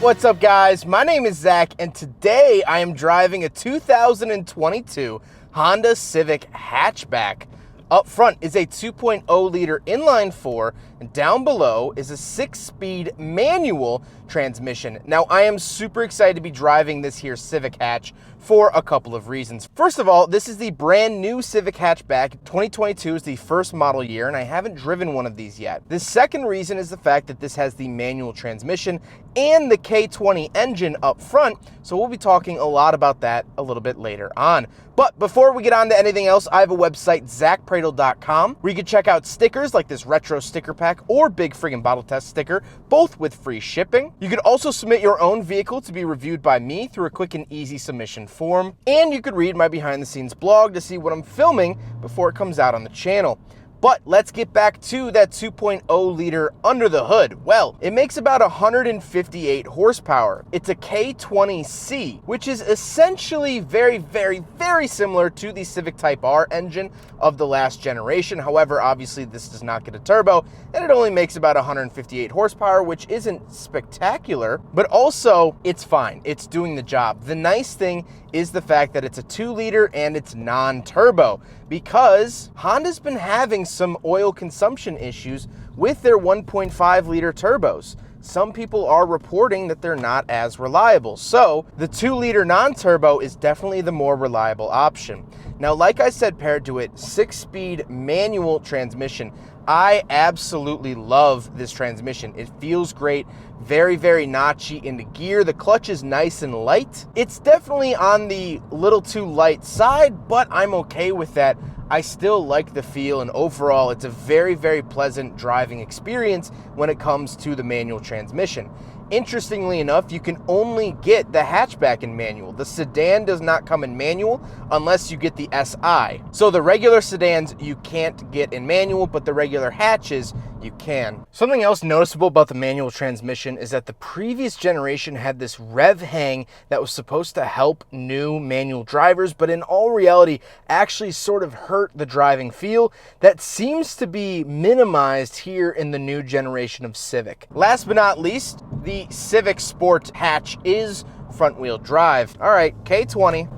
What's up, guys? My name is Zach, and today I am driving a 2022 Honda Civic hatchback. Up front is a 2.0 liter inline 4, and down below is a 6-speed manual transmission. Now, I am super excited to be driving this here Civic hatch for a couple of reasons. First of all, this is the brand new Civic hatchback. 2022 is the first model year, and I haven't driven one of these yet. The second reason is the fact that this has the manual transmission and the K20 engine up front, so we'll be talking a lot about that a little bit later on. But before we get on to anything else, I have a website, zackpradel.com, where you can check out stickers like this retro sticker pack or big friggin' bottle test sticker, both with free shipping. You could also submit your own vehicle to be reviewed by me through a quick and easy submission form. And you could read my behind the scenes blog to see what I'm filming before it comes out on the channel. But let's get back to that 2.0 liter under the hood. Well, it makes about 158 horsepower. It's a K20C, which is essentially very similar to the Civic Type R engine of the last generation. However, obviously this does not get a turbo, and it only makes about 158 horsepower, which isn't spectacular, but also it's fine. It's doing the job. The nice thing is the fact that it's a 2 liter and it's non-turbo, because Honda's been having some oil consumption issues with their 1.5 liter turbos. Some people are reporting that they're not as reliable. So the 2 liter non-turbo is definitely the more reliable option. Now, like I said, paired to it, 6-speed manual transmission. I absolutely love this transmission. It feels great, very notchy into gear. The clutch is nice and light. It's definitely on the little too light side, but I'm okay with that. I still like the feel, and overall it's a very pleasant driving experience when it comes to the manual transmission. Interestingly enough, you can only get the hatchback in manual. The sedan does not come in manual unless you get the SI. So the regular sedans you can't get in manual, but the regular hatches you can. Something else noticeable about the manual transmission is that the previous generation had this rev hang that was supposed to help new manual drivers, but in all reality actually sort of hurt the driving feel. That seems to be minimized here in the new generation of Civic. Last but not least, the Civic Sport Hatch is front-wheel drive. All right, K20.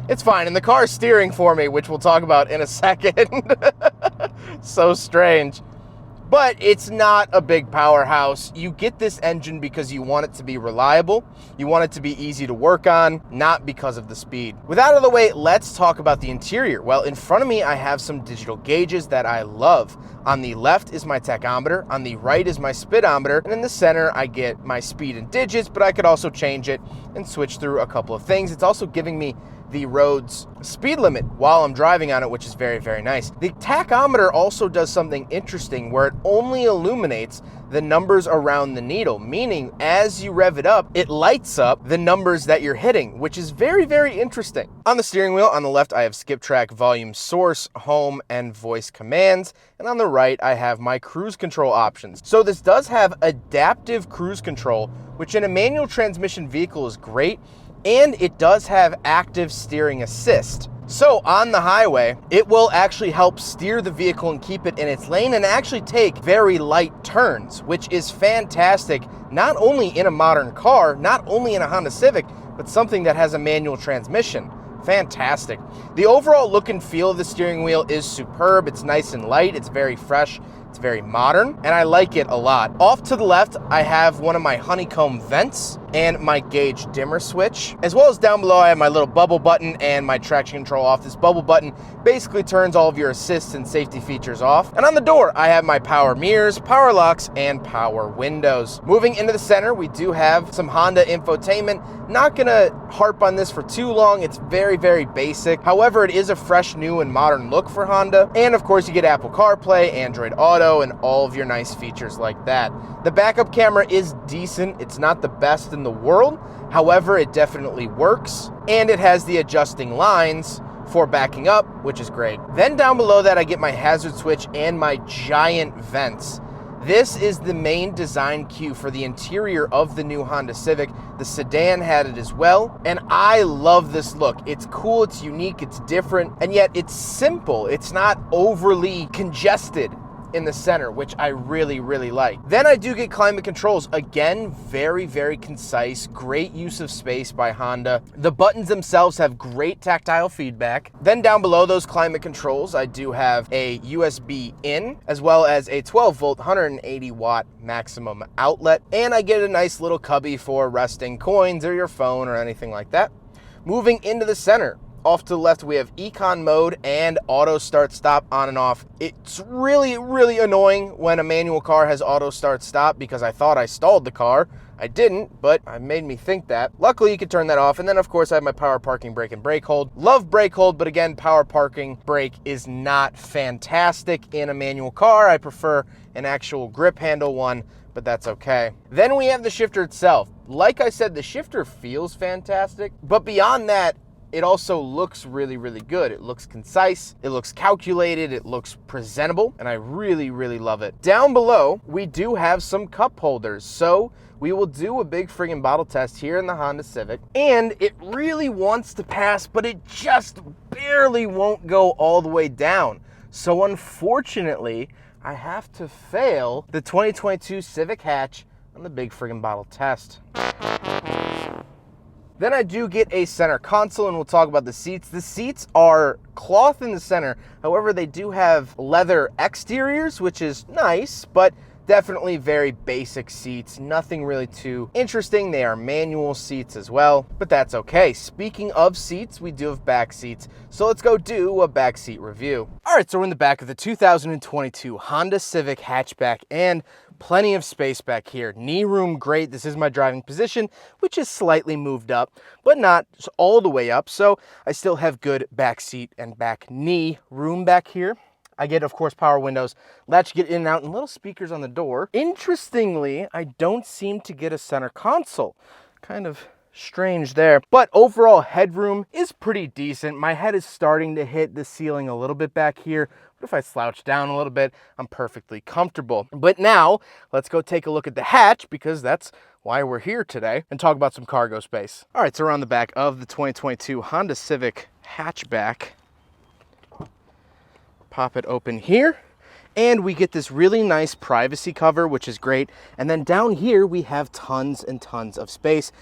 It's fine, and the car is steering for me, which we'll talk about in a second. So strange. But it's not a big powerhouse. You get this engine because you want it to be reliable. You want it to be easy to work on, not because of the speed. With that out of the way, let's talk about the interior. Well, in front of me, I have some digital gauges that I love. On the left is my tachometer, on the right is my speedometer, and in the center, I get my speed in digits, but I could also change it and switch through a couple of things. It's also giving me the road's speed limit while I'm driving on it, which is very nice. The tachometer also does something interesting where it only illuminates the numbers around the needle, meaning as you rev it up, it lights up the numbers that you're hitting, which is very interesting. On the steering wheel, on the left, I have skip track, volume source, home, and voice commands. And on the right, I have my cruise control options. So this does have adaptive cruise control, which in a manual transmission vehicle is great. And it does have active steering assist. So on the highway, it will actually help steer the vehicle and keep it in its lane and actually take very light turns, which is fantastic, not only in a modern car, not only in a Honda Civic, but something that has a manual transmission. Fantastic. The overall look and feel of the steering wheel is superb. It's nice and light. It's very fresh. It's very modern, and I like it a lot. Off to the left, I have one of my honeycomb vents and my gauge dimmer switch, as well as down below I have my little bubble button and my traction control off. This bubble button basically turns all of your assists and safety features off. And on the door, I have my power mirrors, power locks, and power windows. Moving into the center, we do have some Honda infotainment. Not gonna harp on this for too long. It's very basic. However, it is a fresh, new, and modern look for Honda. And of course, you get Apple CarPlay, Android Auto, and all of your nice features like that. The backup camera is decent. It's not the best in the world. However, it definitely works. And it has the adjusting lines for backing up, which is great. Then down below that, I get my hazard switch and my giant vents. This is the main design cue for the interior of the new Honda Civic. The sedan had it as well, and I love this look. It's cool, it's unique, it's different, and yet it's simple. It's not overly congested in the center, which I really, really like. Then I do get climate controls. Again, very, very concise, great use of space by Honda. The buttons themselves have great tactile feedback. Then down below those climate controls, I do have a USB in, as well as a 12 volt, 180 watt maximum outlet. And I get a nice little cubby for resting coins or your phone or anything like that. Moving into the center, off to the left, we have econ mode and auto start stop on and off. It's really, really annoying when a manual car has auto start stop because I thought I stalled the car. I didn't, but it made me think that. Luckily, you can turn that off. And then, of course, I have my power parking brake and brake hold. Love brake hold, but again, power parking brake is not fantastic in a manual car. I prefer an actual grip handle one, but that's okay. Then we have the shifter itself. Like I said, the shifter feels fantastic, but beyond that, it also looks really, really good. It looks concise, it looks calculated, it looks presentable, and I really, really love it. Down below, we do have some cup holders. So we will do a big friggin' bottle test here in the Honda Civic, and it really wants to pass, but it just barely won't go all the way down. So unfortunately, I have to fail the 2022 Civic Hatch on the big friggin' bottle test. Then I do get a center console, and we'll talk about the seats. The seats are cloth in the center. However, they do have leather exteriors, which is nice, but definitely very basic seats. Nothing really too interesting. They are manual seats as well, but that's okay. Speaking of seats, we do have back seats. So let's go do a back seat review. All right, so we're in the back of the 2022 Honda Civic hatchback, and plenty of space back here. Knee room, great. This is my driving position, which is slightly moved up, but not all the way up. So I still have good back seat and back knee room back here. I get, of course, power windows, latch get in and out, and little speakers on the door. Interestingly, I don't seem to get a center console. Kind of strange there, but overall headroom is pretty decent. My head is starting to hit the ceiling a little bit back here, but if I slouch down a little bit, I'm perfectly comfortable. But now let's go take a look at the hatch, because that's why we're here today, and talk about some cargo space. All right, so we're on the back of the 2022 Honda Civic hatchback. Pop it open here, and we get this really nice privacy cover, which is great. And then down here we have tons and tons of space.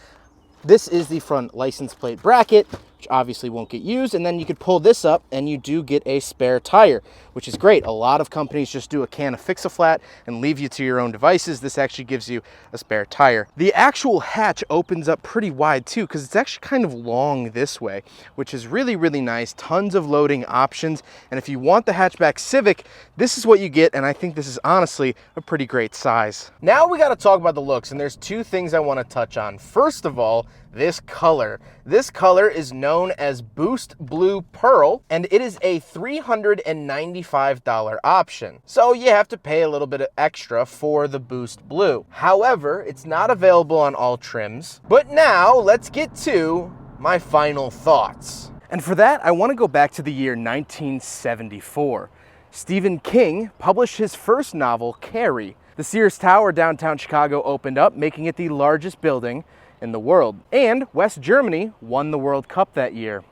This is the front license plate bracket, which obviously won't get used. And then you could pull this up and you do get a spare tire, which is great. A lot of companies just do a can of Fix-A-Flat and leave you to your own devices. This actually gives you a spare tire. The actual hatch opens up pretty wide too, because it's actually kind of long this way, which is really, really nice. Tons of loading options. And if you want the hatchback Civic, this is what you get. And I think this is honestly a pretty great size. Now we got to talk about the looks, and there's two things I want to touch on. First of all, this color. This color is known as Boost Blue Pearl, and it is a $395 option. So you have to pay a little bit of extra for the Boost Blue. However, it's not available on all trims. But now let's get to my final thoughts. And for that, I want to go back to the year 1974. Stephen King published his first novel, Carrie. The Sears Tower downtown Chicago opened up, making it the largest building in the world. And West Germany won the World Cup that year.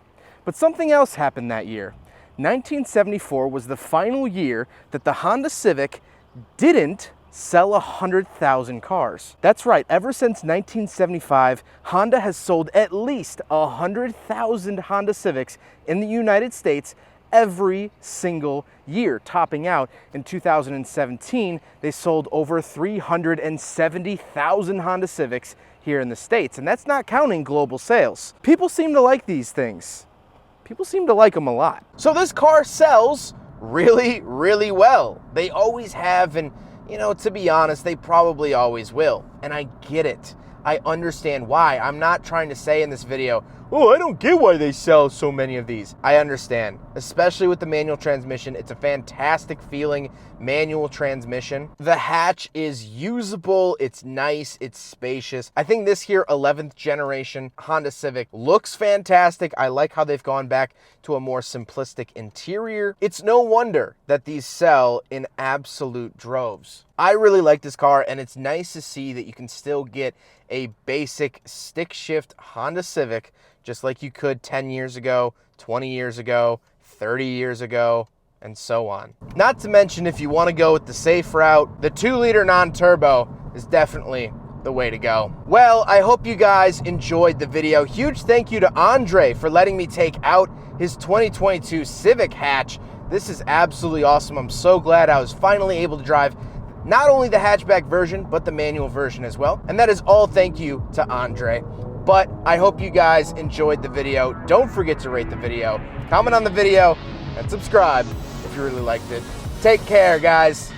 But something else happened that year. 1974 was the final year that the Honda Civic didn't sell 100,000 cars. That's right, ever since 1975, Honda has sold at least 100,000 Honda Civics in the United States every single year, topping out in 2017. They sold over 370,000 Honda Civics here in the States, and that's not counting global sales. People seem to like these things. People seem to like them a lot. So this car sells really, really well. They always have, and you know, to be honest, they probably always will. And I get it. I understand why. I'm not trying to say in this video, oh, I don't get why they sell so many of these. I understand, especially with the manual transmission. It's a fantastic feeling manual transmission. The hatch is usable, it's nice, it's spacious. I think this here 11th generation Honda Civic looks fantastic. I like how they've gone back to a more simplistic interior. It's no wonder that these sell in absolute droves. I really like this car, and it's nice to see that you can still get a basic stick shift Honda Civic just like you could 10 years ago, 20 years ago, 30 years ago, and so on. Not to mention, if you want to go with the safe route, the 2-liter non-turbo is definitely the way to go. Well, I hope you guys enjoyed the video. Huge thank you to Andrej for letting me take out his 2022 Civic Hatch. This is absolutely awesome. I'm so glad I was finally able to drive not only the hatchback version, but the manual version as well. And that is all thank you to Andrej. But I hope you guys enjoyed the video. Don't forget to rate the video, comment on the video, and subscribe if you really liked it. Take care, guys.